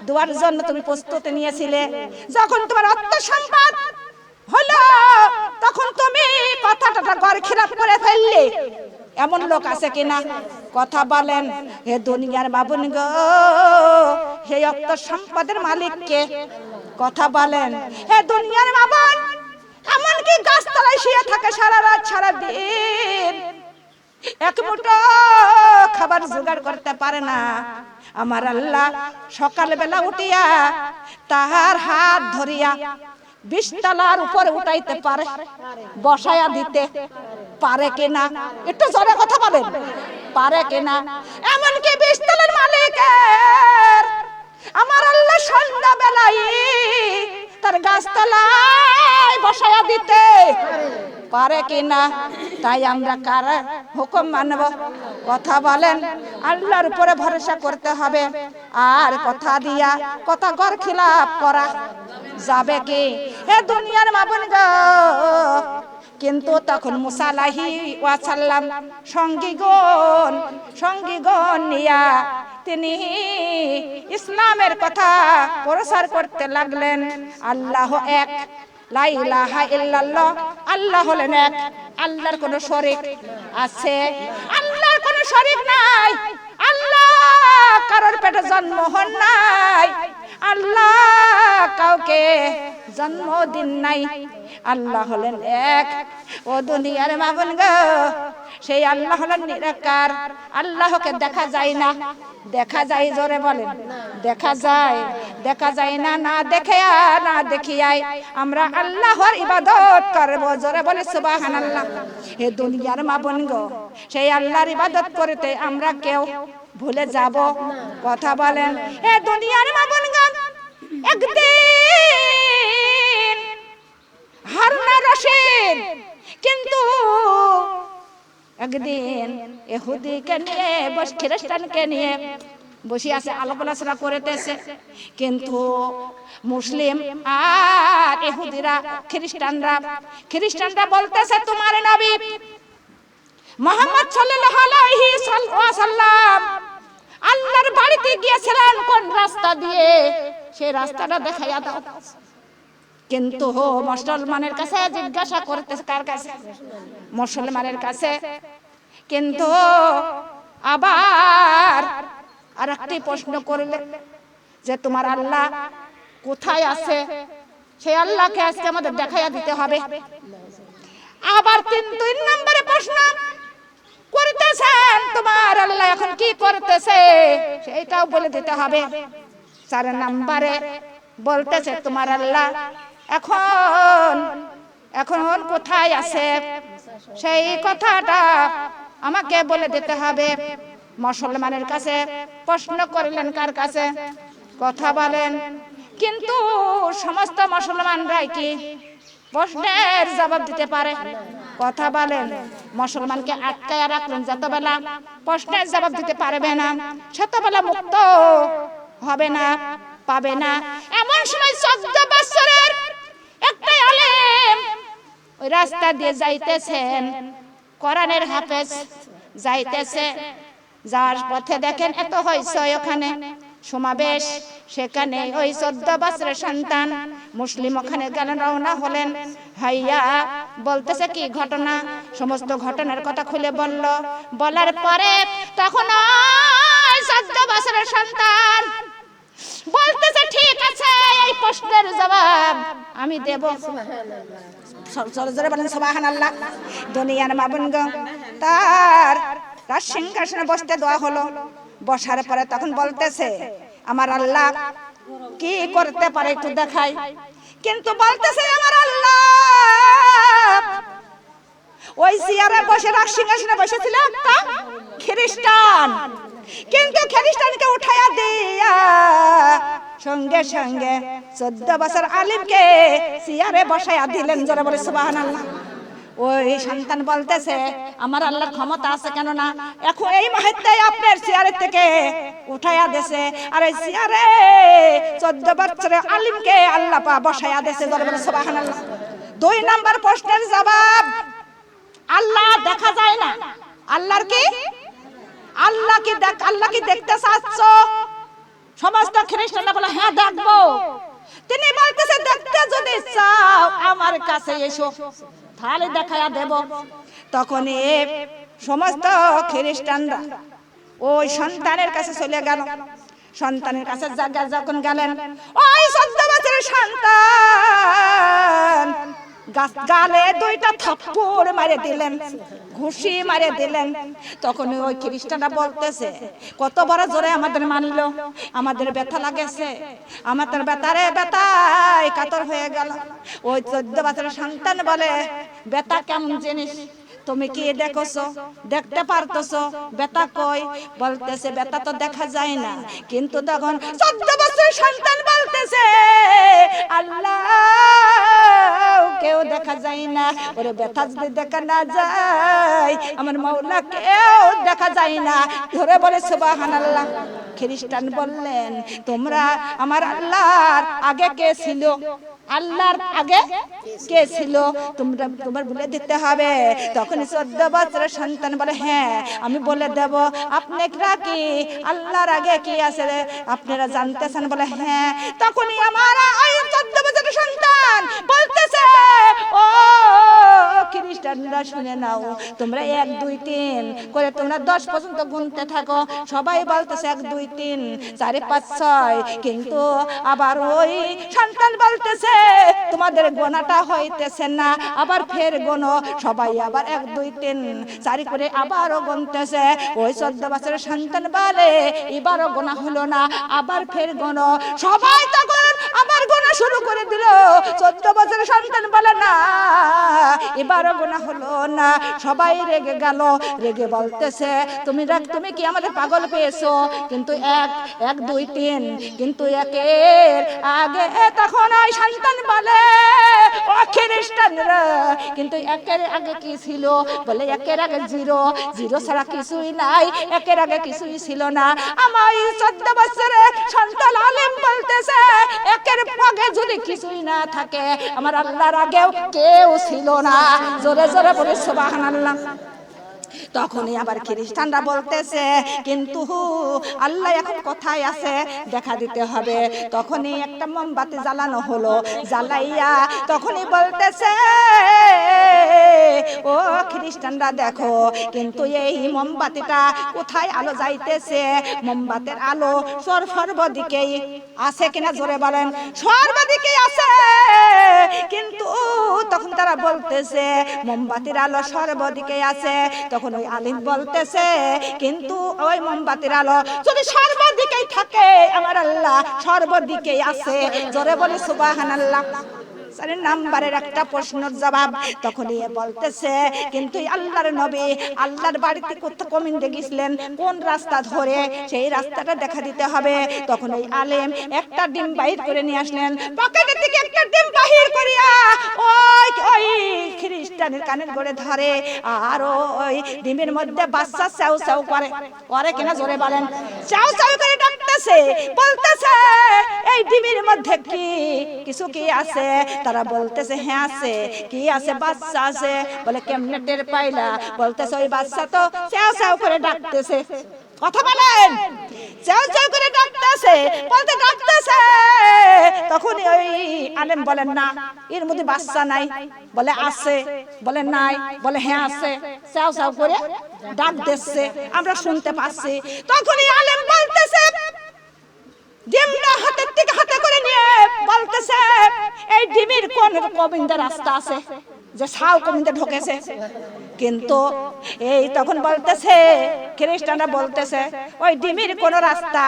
দেওয়ার জন্য তুমি প্রস্তুতি নিয়েছিলে। যখন তোমার অর্থ সম্পদ হলো, তখন তুমি কথাটা ঘর খেলাপ করে ফেললে। এমন লোক আছে কিনা? কথা বলেন। হে দুনিয়ার বাবুন গো, হে অর্থ সম্পদের মালিক কে? কথা বলেন। হে দুনিয়ার বাবুন, এমনকি গাছতলায় শুয়ে থাকে সারা রাত সারা দিন, এক মুঠো খাবার জোগাড় করতে পারে না। আমার আল্লাহ সকালবেলা উঠিয়া তাহার হাত ধরিয়া 20 তলার উপরে উঠাইতে পারে, বসায়া দিতে পারে কিনা? একটু জোরে কথা বলেন, পারে কিনা? এমনকি 20 তলার মালিকের আমার আল্লাহ সন্ধ্যা বেলায় তার গাছতলায় বসায়া দিতে পারে কিনা? তাই আমরা কার হুকুম মানব? কথা বলেন। আল্লাহর উপরে ভরসা করতে হবে। আর কথা দিয়া কথা ঘর খিলাপ করা যাবে কি? হে দুনিয়ার মাবুন গো, কিন্তু তখন মুসা আলাইহিস সালাম সঙ্গীগণ নিয়া তিনি ইসলামের কথা প্রচার করতে লাগলেন। আল্লাহ এক, লা ইলাহা ইল্লাল্লাহ, আল্লাহ হলেন এক, আল্লাহর কোনো শরীক আছে? আল্লাহর কোনো শরীক নাই। আল্লাহ কারোর পেটে জন্ম হন নাই, আল্লাহ কাউকে জন্ম দিন নাই। আল্লাহ হলেন এক। ও দুনিয়ার মাবুন গো, সেই আল্লাহ হলেন নিরাকার। আল্লাহকে দেখা যায় না, দেখা যায়? জোরে বলেন। দেখা যায়? দেখা যায় না। না দেখে না দেখিয়াই আমরা আল্লাহর ইবাদত করব। জোরে বলে সুবহানাল্লাহ। হে দুনিয়ার মাবুন গো, সেই আল্লাহর ইবাদত করতে আমরা কেউ ভুলে যাব? কথা বলেন। হে দুনিয়ার মাবুন গো, একদিন হারুন রশিদ কিন্তু একদিন ইহুদিকে নিয়ে, খ্রিস্টানকে নিয়ে বসে আছে, আলাপ আলোচনা করিতেছে। কিন্তু মুসলিম আর ইহুদিরা, খ্রিস্টানরা বলতেছে তোমার নবী মুহাম্মদ সাল্লাল্লাহু আলাইহি ওয়াসাল্লাম আল্লাহর বাড়িতে গিয়েছিলেন কোন রাস্তা দিয়ে, সেই রাস্তাটা দেখাইয়া দাও। কিন্তু মুসলমানের কাছে জিজ্ঞাসা করতেছে, কার কাছে? মুসলমানের কাছে। কিন্তু আবার আরেকটি প্রশ্ন করলে যে তোমার আল্লাহ কোথায় আছে, সেই আল্লাহকে আজকে আমাদের দেখাইয়া দিতে হবে। আবার তিন নম্বরে প্রশ্ন করতেছেন, তোমার আল্লাহ এখন কি করতেছে সেইটাও বলে দিতে হবে। 4 নম্বরে বলতেছে তোমার আল্লাহ এখন কোথায় আছে সেই কথাটা আমাকে বলে দিতে হবে। মুসলমানের কাছে প্রশ্ন করলেন, কার কাছে? কথা বলেন। কিন্তু সমস্ত মুসলমানরাই কি প্রশ্নের জবাব দিতে পারে? কথা বলেন। মুসলমানকে আটকায়া রাখলেন, যতবেলা প্রশ্নের জবাব দিতে পারবে না সেতবেলা মুক্ত হবে না, পাবে না। এমন সময় 14 বছরের একটা আলেম ওই রাস্তা দিয়ে যাইতেছেন, কোরআনের হাফেজ যাইতেছে। যাওয়ার পথে দেখেন এত হয়েছে ওখানে সমাবেশ, সেখানে ওই 14 বছরের সন্তান মুসলিম ওখানে গেলেন, রওনা হলেন। ভাইয়া বলতেছে কি ঘটনা, সমস্ত ঘটনার কথা খুলে বলল। বলার পরে তখন ওই 14 বছরের সন্তান বলতেছে ঠিক আছে, এই প্রশ্নের জবাব আমি দেব। জোরে বলেন সুবহানাল্লাহ। দুনিয়ার মাবুনগণ তার সিংহাসনে বসতে দেওয়া হলো। বসার পরে তখন বলতেছে আমার আল্লাহ কি করতে পারে একটু দেখাই। কিন্তু বলতেছে আমার আল্লাহ ওই চেয়ারে বসে সিংহাসনে বসেছিল একটা খ্রিস্টান, কিন্তু খ্রিস্টানকে উঠাইয়া দিয়া সঙ্গে সঙ্গে 14 বছর আলিমকে চেয়ারে বসাইয়া দিলেন। জোরে বলে সুবহানাল্লাহ। ওই সন্তান বলতেছে আমার আল্লাহর ক্ষমতা আছে, কেন না এখন এই মুহূর্তে আপনার চেয়ারের থেকে উঠাইয়া দেছে, আর এই চেয়ারে 14 বছরের আলিমকে আল্লাহ বসাইয়া দেছে। জোরে বলে সুবহানাল্লাহ। 2 নম্বর প্রশ্নের জবাব, আল্লাহ দেখা যায় না। আল্লাহর কি? আল্লাহ কি দেখতে চাচ্ছ? সমস্ত খ্রিস্টানরা বলে হ্যাঁ দেখবো। তিনি বলতেছে দেখতে যদি চাও আমার কাছে এসো, তাহলে দেখায়া দেব। তখন সমস্ত খ্রিস্টানরা ওই সন্তানের কাছে চলে গেল। সন্তানের কাছে যখন গেলেন, ওই 14 বছরের সন্তান গালে 2টা থাপ্পড় মারে দিলেন, ঘুষি মারে দিলেন। তখন ওই খ্রিস্টানরা বলতেছে কত বড় জোরে আমাদের মানলো, আমাদের ব্যথা লাগেছে, আমাদের ব্যথায় কাতর হয়ে গেল। ওই 14 বছরের সন্তান বলে ব্যথা কেমন জিনিস তুমি কি দেখছো, দেখতে পারতেছো ব্যথা কই? বলতেছে ব্যথা তো দেখা যায় না। কিন্তু তখন 14 বছরের সন্তান বলতেছে আল্লাহ কেউ দেখা যায় না, ওরে ব্যথা যদি দেখা না যায় আমার মাওলা কেউ দেখা যায় না। ধরে বলে সুবহানাল্লাহ। খ্রিস্টান বললেন তোমরা আমার আল্লাহর আগে কে ছিল? আল্লাহর আগে কে ছিল তোমার বলে দিতে হবে। তখন 14 বছরের সন্তান বলে হ্যাঁ আমি বলে দেব। আপনারা কি আল্লাহর আগে কি আছে আপনারা জানতেছেন? বলে হ্যাঁ। তখনই আমার ওই 14 বছরের সন্তান বলতেছে ও খ্রিস্টানরা শুনে নাও, তোমরা 1 2 3 করে তোমরা 10 পর্যন্ত গুনতে থাকো। সবাই বলতেছে 1 2 3 4 5 6, কিন্তু আবার ওই সন্তান বলতেছে তোমাদের গোনাটা হইতেছে না, আবার ফের গোনো। সবাই আবার 1 2 3 4 করে আবারও গুনতেছে। ওই 14 বছরের সন্তান বলে এবারও গোনা হলো না, আবার ফের গোনো। সবাই তখন আবার গোনা শুরু করে দিল। 14 বছরের সন্তান বলে না এবার এবারও গুনাহ হলো না। সবাই রেগে গেল, রেগে বলতেছে তুমি কি আমাদের পাগল পেয়েছো? কিন্তু এক দুই তিন, কিন্তু একের আগে তখন ওই সন্তান বলে ও খ্রিস্টানরা, কিন্তু একের আগে কি ছিল? বলে একের আগে জিরো, জিরো ছাড়া কিছুই নাই, একের আগে কিছুই ছিল না। আমার 14 বছরের সন্তান আলেম বলতেছে একের আগে যদি কিছুই না থাকে আমার আল্লাহর আগেও কেউ ছিল না। জোরে জোরে বলে সুবহানাল্লাহ। তখনই আবার খ্রিস্টানরা বলতেছে কিন্তু আল্লাহ এখন কোথায় আছে দেখা দিতে হবে। তখনই একটা মোমবাতি জ্বালানো হলো, জ্বালাইয়া তখনই বলতেছে ও খ্রিস্টানরা দেখো, কিন্তু এই মোমবাতিটা কোথায় আলো যাইতেছে? মোমবাতির আলো সর্বদিকেই আছে কিনা জোরে বলেন, সর্বদিকেই আছে। কিন্তু তখন তারা বলতেছে মোমবাতির আলো সর্বদিকেই আছে। তখন ওই আলিম বলতেছে কিন্তু ওই মোমবাতির আলো যদি সর্বদিকেই থাকে আমার আল্লাহ সর্বদিকেই আছে। জোরে বলে সুবহানাল্লাহ। 4 নাম্বারের একটা প্রশ্নের জবাব তখনই বলতেছে কিন্তু আল্লাহর নবী আল্লাহর বাড়িতে কমিন্দে গেছিলেন কোন রাস্তা ধরে, সেই রাস্তাটা দেখা দিতে হবে। তখন ওই আলেম একটা ডিম বাহির করে নিয়ে আসলেন, পকেটে থেকে একটা ডিম বাহির করিয়া ওই খ্রিস্টানের কানের গড়ে ধরে, আর ওই ডিমের মধ্যে বাচ্চা চাউ চাউ করে কিনা জোরে বলেন, চাউ চাউ করে ডাকতেছে, বলতেছে এই ডিমের মধ্যে কি কিছু কি আছে? তারা বলতেছে হ্যাঁ আছে। কি আছে? বাচ্চা আছে। বলে কেমনে টের পাইলা? বলতেছে ওই বাচ্চা তো চাউ চাউ করে ডাকতেছে। কথা বলেন, চাউ চাউ করে ডাকতেছে, বলতে ডাকতেছে। তখন ওই আলেম বলেন না এর মধ্যে বাচ্চা নাই। বলে আছে। বলে নাই। বলে হ্যাঁ আছে, চাউ চাউ করে ডাক দিচ্ছে, আমরা শুনতে পাচ্ছি। তখনই আলেম বলতেছে ডিমটা হাতের থেকে হাতে করে নিয়ে বলতেছে এই ডিমের কোন কমিন্দে রাস্তা আছে যে ছাউ কমিন্দে ঢোকেছে? কিন্তু এই তখন বলতেছে খ্রিস্টানরা বলতেছে ওই ডিমের কোন রাস্তা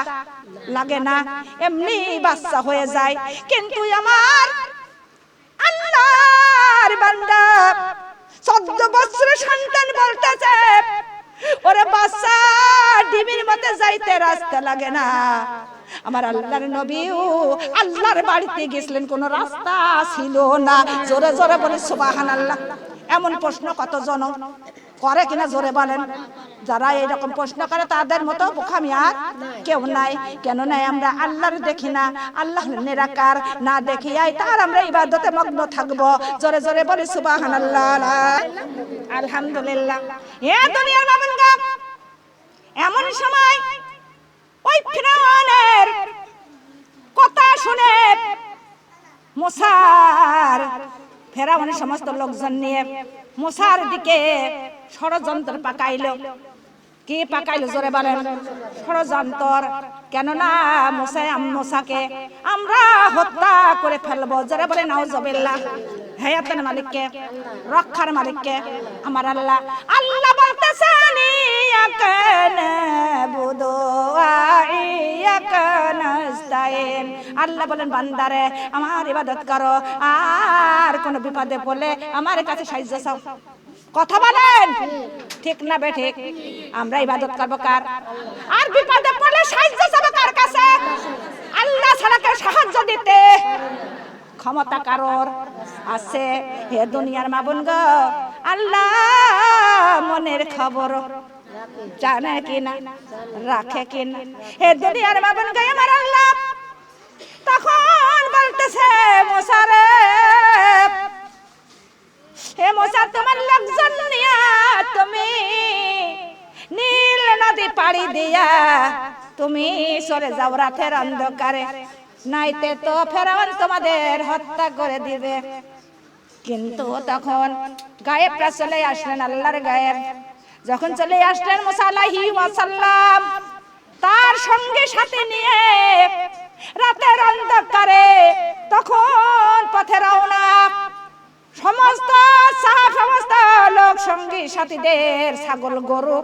লাগে না, এমনি বাচ্চা হয়ে যায়। কিন্তু আমার আল্লাহর বান্দা 14 বছরের সন্তান বলতেছে ওরে বাচ্চা ডিমের মধ্যে যাইতে রাস্তা লাগে না। আমার আল্লাহর নবীও আল্লাহর বাড়িতে গেছিলেন, কোন রাস্তা ছিল না। জোরে জোরে বলে সুবহানাল্লাহ। এমন প্রশ্ন কতজন করে কিনা জোরে বলেন। যারা এরকম প্রশ্ন করে তাদের মতো বোকামি আর কেউ নাই। কেন নাই? আমরা আল্লাহর দেখি না, আল্লাহ নিরাকার না দেখিয়াই তার আমরা ইবাদতে মগ্ন থাকবো। জোরে জোরে বলি সুবহানাল্লাহ, আলহামদুলিল্লাহ। এ দুনিয়ার মামুনগা এমন সময় ওই ফিরআউনের কথা শুনে মুসার ফেরাউনের সমস্ত লোকজন নিয়ে মুসার দিকে ষড়যন্ত্র পাকাইলো। কি পাকাইলো জোরে বলেন? ষড়যন্ত্র। কেননা মুসাকে আমরা হত্যা করে ফেলবো। জোরে বলে নাউজুবিল্লাহ। হায়াতের মালিককে, রক্ষার মালিককে আমার আল্লাহ। আল্লাহ বলতেছেন ইয়াকানা বুদু ইয়াকানা ইস্তাইন। আল্লাহ বলেন বান্দারে আমার ইবাদত করো, আর কোন বিপদে পড়লে আমার কাছে সাহায্য চাও। কথা বলেন ঠিক না বে ঠিক? আমরা ইবাদত করব কার? আর বিপদে পড়লে সাহায্য চাব কার কাছে? আল্লাহ ছাড়া কেউ সাহায্য দিতে ক্ষমতা কারোর আছে? হে দুনিয়ার মাবুন গো, আল্লাহ মনের খবর জানে কিনা, রাখে কিনা? হে দুনিয়ার মাবুন গো আমার আল্লাহ তখন বলতেছে মুসা রে, হে মুসা তোমার লোকজন নিয়া তুমি নীল নদী পাড়ি দিয়া তুমি সরে যাও রাতের অন্ধকারে, নাইতে তো ফেরাউন তোমাদের হত্যা করে দিবে। কিন্তু তখন গায়েবরা চলে আসলেন, আল্লাহর গায়েব যখন চলে আসলেন মুসা আলাইহিস সালাম তার সঙ্গে সাথে নিয়ে রাতের অন্ধকারে, তখন পথে রওনা সমস্ত সমস্ত লোক সঙ্গী সাথীদের, ছাগল গরু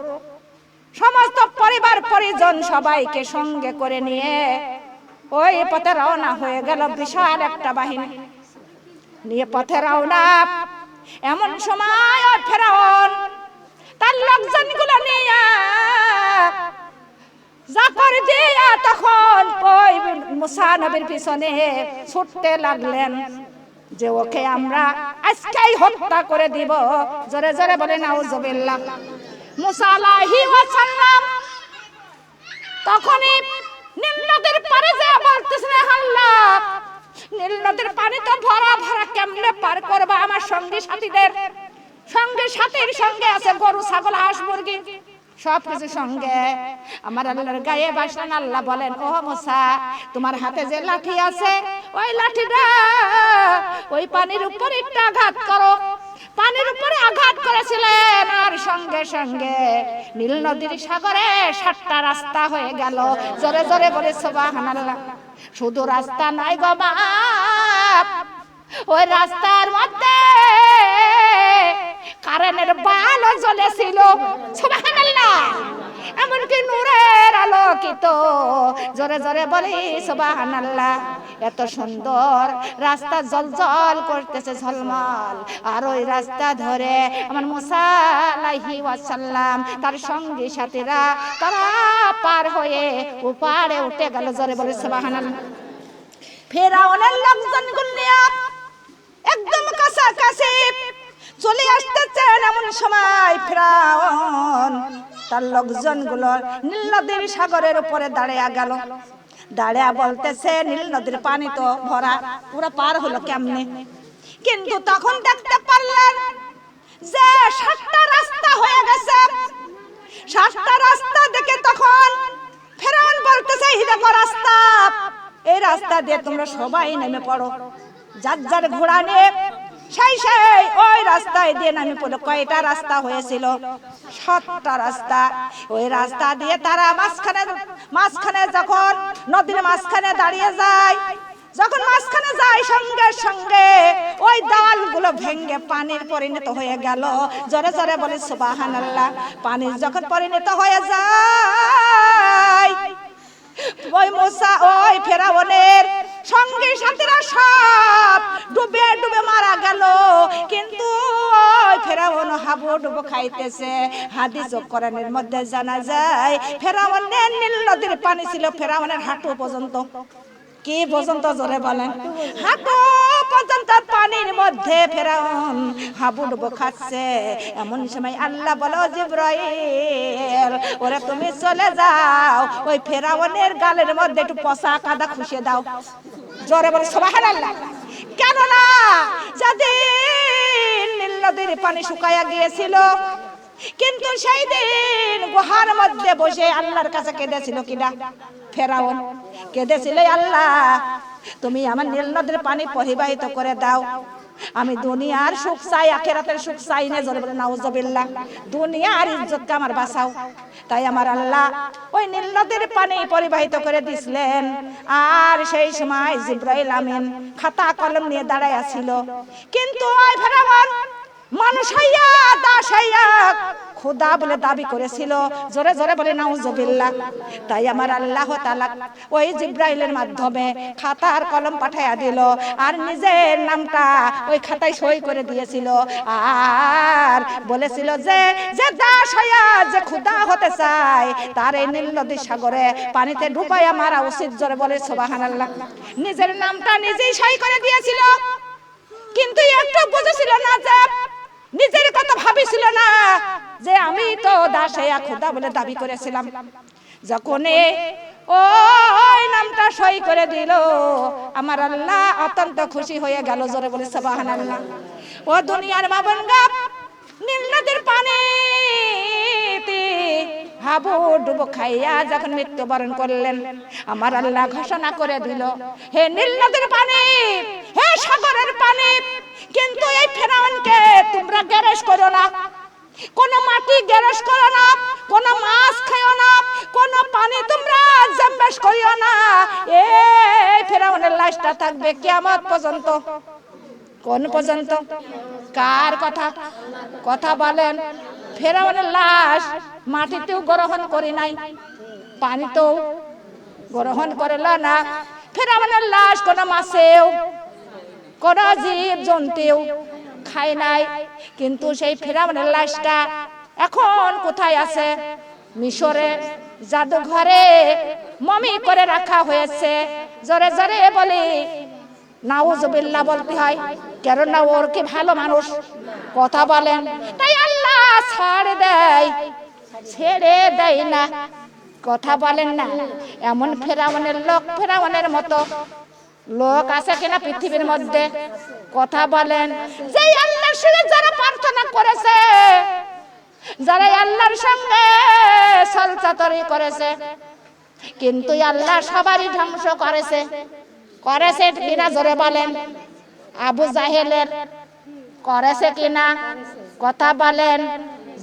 সমস্ত পরিবার পরিজন সবাইকে সঙ্গে করে নিয়ে ওই পথে রওনা হয়ে গেল। বিশাল একটা বাহিনী নিয়ে পথে রওনা। এমন সময় ওই ফেরাউন তার লোকজনগুলো নিয়ে জাফর দিয়া তখন ওই মুসা নবীর পিছনে ছুটতে লাগলেন যে ওকে আমরা আজকেই হত্যা করে দিব। জোরে জোরে বলেন নাউজুবিল্লাহ। মুসা আলাইহিস সালাম তখনই নীল নদীর পারে যে বলতেছেন, আল্লাহ নীল নদীর পানি তো ভরা ভরা, কেমনে পার করব আমার সঙ্গী সাথীদের? সঙ্গে সাথীর সঙ্গে আছে গরু ছাগল হাঁস মুরগি সবকিছু সঙ্গে। আমার আল্লাহর গায়ে বাসলেন। আল্লাহ বলেন, ও মুসা, তোমার হাতে যে লাঠি আছে ওই লাঠিটা ওই পানির উপর একটা আঘাত করো। পানির উপরে আঘাত করেছিলেন আর সঙ্গে সঙ্গে নীল নদীর সাগরে 7টা রাস্তা হয়ে গেল। জোরে জোরে বলে সুবহানাল্লাহ। শুধু রাস্তা নয় গো বাপ, ওই রাস্তার মধ্যে কারেন্টের বালও জ্বলেছিল। সুবহানাল্লাহ। এমনকি নূরের আলোকিত। জোরে জোরে বলি সুবহানাল্লাহ। এত সুন্দর রাস্তা জলজল করতেছে, ঝলমল। আর ওই রাস্তা ধরে আমার মুসা আলাইহিস সালাম তার সঙ্গী সাথীরা তারা পার হয়ে উপারে উঠে গেল। জোরে বলি সুবহানাল্লাহ। ফেরাউনের লোকজনগুলো নিয়ে একদম কাছাকাছি চলে আসতেছেন। এমন সময় ফেরাউন তার লোকজনগুলো নীল নদীর সাগরের উপরে দাঁড়িয়ে গেল। দাঁড়িয়ে বলতেছে, নীল নদীর পানি তো ভরা, পুরো পার হলো কেমনে? কিন্তু তখন দেখতে পারলেন যে 7টা রাস্তা হয়ে গেছে। 7টা রাস্তা দেখে তখন ফেরাউন বলতেছে, এই দেখো রাস্তা, এই রাস্তা দিয়ে তোমরা সবাই নেমে পড়ো। যার যার ঘোড়া নিয়ে সেই ওই রাস্তায় দিয়ে নামে পড়লো। কয়টা রাস্তা হয়েছিল? 7টা রাস্তা। ওই রাস্তা দিয়ে তারা মাঝখানে যখন নদীর মাঝখানে দাঁড়িয়ে যায়, যখন মাঝখানে যায় সঙ্গে সঙ্গে ওই দেওয়ালগুলো ভেঙে পানির পরিণত হয়ে গেল। জোরে জোরে বলে সুবহানাল্লাহ। পানি যখন পরিণত হয়ে যায়, ওই মুসা ওই ফেরাউনের সঙ্গে সাথীরা সব ডুবে ডুবে মারা গেল। কিন্তু ওই ফেরাউন হাবুডুবু খাইতেছে। হাদিস ও কোরআনের মধ্যে জানা যায় ফেরাউনের নীল নদীর পানি ছিল ফেরাউনের হাঁটু পর্যন্ত। কি পর্যন্ত? জোরে বলেন। হাঁটু পর্যন্ত পানির মধ্যে ফেরাউন হাবুডুবু খাচ্ছে। এমন সময় আল্লাহ বলো, জিবরাইল ওরে তুমি চলে যাও, ওই ফেরাউনের গালের মধ্যে একটু পচা কাদা খুশিয়ে দাও। জোরে বলে সুবহানাল্লাহ। কেননা যেদিন নীল নদীর পানি শুকায়া গিয়েছিল, কিন্তু সেই দিন গুহার মধ্যে বসে আল্লাহর কাছে কেঁদেছিল কিনা? ফেরাউন কেঁদেছিল, আল্লাহ তুমি আমার নীল নদীর পানি পরিবাহিত করে দাও। আমি দুনিয়ার সুখ চাই, আখিরাতের সুখ চাই না। জোরে বলে নাউজুবিল্লাহ। দুনিয়ার ইজ্জতকে আমার বাঁচাও। তাই আমার আল্লাহ ওই নীল নদীর পানি পরিবাহিত করে দিছিলেন। আর সেই সময় জিবরাইল আমিন খাতা কলম নিয়ে দাঁড়ায় ছিল। কিন্তু ওই ফেরাউন মানুষ হইয়া দাস হইয়া খোদা বলে দাবি করেছিল। জোরে জোরে বলে নাউজুবিল্লাহ। তাই আমার আল্লাহ তাআলা ওই জিবরাইলের মাধ্যমে খাতা আর কলম পাঠাইয়া দিল, আর নিজের নামটা ওই খাতায় সই করে দিয়েছিল। আর বলেছিল যে যে দাস হইয়া যে খোদা হতে চায় তার এই নীল নদীর সাগরে পানিতে ডুবাইয়া মারা উচিত। জোরে বলে সুবহানাল্লাহ। নিজের নামটা নিজেই সই করে দিয়েছিল, কিন্তু একটু বুঝেছিল না, যে নিজের কথা ভাবিছিল না যে আমি তো দাস হইয়া খোদা বলে দাবি করেছিলাম। যখন ওই নামটা সই করে দিল, আমার আল্লাহ অত্যন্ত খুশি হয়ে গেল। জোরে বলে সুবহানাল্লাহ। ও দুনিয়ার মাবনগা, নীল নদীর পানিতে হাবুডুবু খাইয়া যখন মৃত্যুবরণ করলেন, আমার আল্লাহ ঘোষণা করে দিল, হে নীল নদীর পানি, হে সাগরের পানি, কিন্তু এই ফেরাউনকে তোমরা গ্যারেজ করো না, কোন মাটি গ্যারেজ করো না, কোন মাছ খাইও না, কোন পানি তোমরা জম্বেশ করিও না। এই ফেরাউনের লাশটা থাকবে কিয়ামত পর্যন্ত। কোন পর্যন্ত? কার কথা? কথা বলেন। ফেরাউনের লাশ মাটিতেও গ্রহণ করি নাই, পানিতেও গ্রহণ করল না। ফেরাউনের লাশ কোন মাছেও, কোন জীব জন্তুও খায় নাই, কিন্তু সেই ফিরাউনের লাশটা এখন কোথায় আছে? মিশরে জাদুঘরে মমি করে রাখা হয়েছে। জোরে জোরে বলি নাউজুবিল্লাহ বলতে হয়, কেননা ওর কি ভালো মানুষ? কথা বলেন। তাই আল্লাহ ছেড়ে দেয় না। কথা বলেন না। এমন ফেরাউনের লোক, ফেরাউনের মতো লোক আছে কিনা পৃথিবীর মধ্যে? কথা বলেন। যেই আল্লাহর সঙ্গে যারা প্রার্থনা করেছে, যারা আল্লাহর সঙ্গে সলচাতরি করেছে, কিন্তু আল্লাহ সবারই ধ্বংস করেছে। করেছে কিনা জোরে বলেন? আবু জাহেলের করেছে কিনা? কথা বলেন।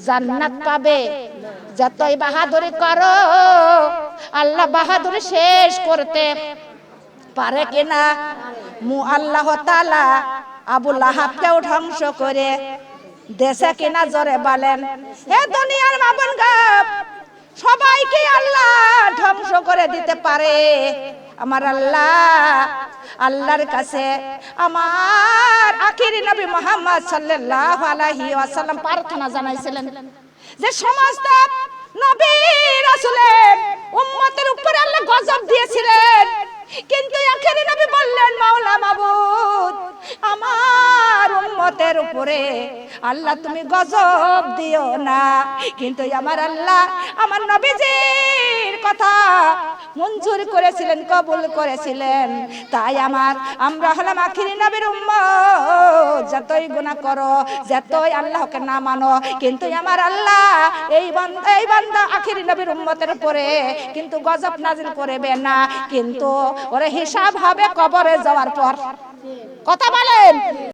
জান্নাত পাবে যতই বাহাদুরি করো, আল্লাহ বাহাদুরি শেষ করতে পারে কিনা? আল্লাহ তাআলা আবু লাহাবকেও ধ্বংস করে দেশে কিনা জোরে বলেন। হে দুনিয়ার মাবনগাব, সবাইকে আল্লাহ ধ্বংস করে দিতে পারে। আমার আল্লাহর কাছে আমার আখিরি নবী মুহাম্মদ সাল্লাল্লাহু আলাইহি ওয়াসাল্লাম প্রার্থনা জানাইছিলেন যে সমস্ত নবী রাসূলের উম্মতের উপরে আল্লাহ গজব দিয়েছিলেন, কিন্তু আখিরি নবী বললেন, মাওলা মাবুদ, আমার উম্মতের উপরে আল্লাহ তুমি গজব দিও না। কিন্তু আমার আল্লাহ আমার নবীজির কথা মঞ্জুর করেছিলেন, কবুল করেছিলেন। তাই আমরা হলাম আখিরি নবীর উম্মত। যতই গুনাহ করো, যতই আল্লাহকে না মানো, কিন্তু আমার আল্লাহ এই বান্দা আখিরি নবীর উম্মতের উপরে কিন্তু গজব নাজিল করবে না, কিন্তু ওরে হিসাব হবে কবরে যাওয়ার পর। কথা বলেন।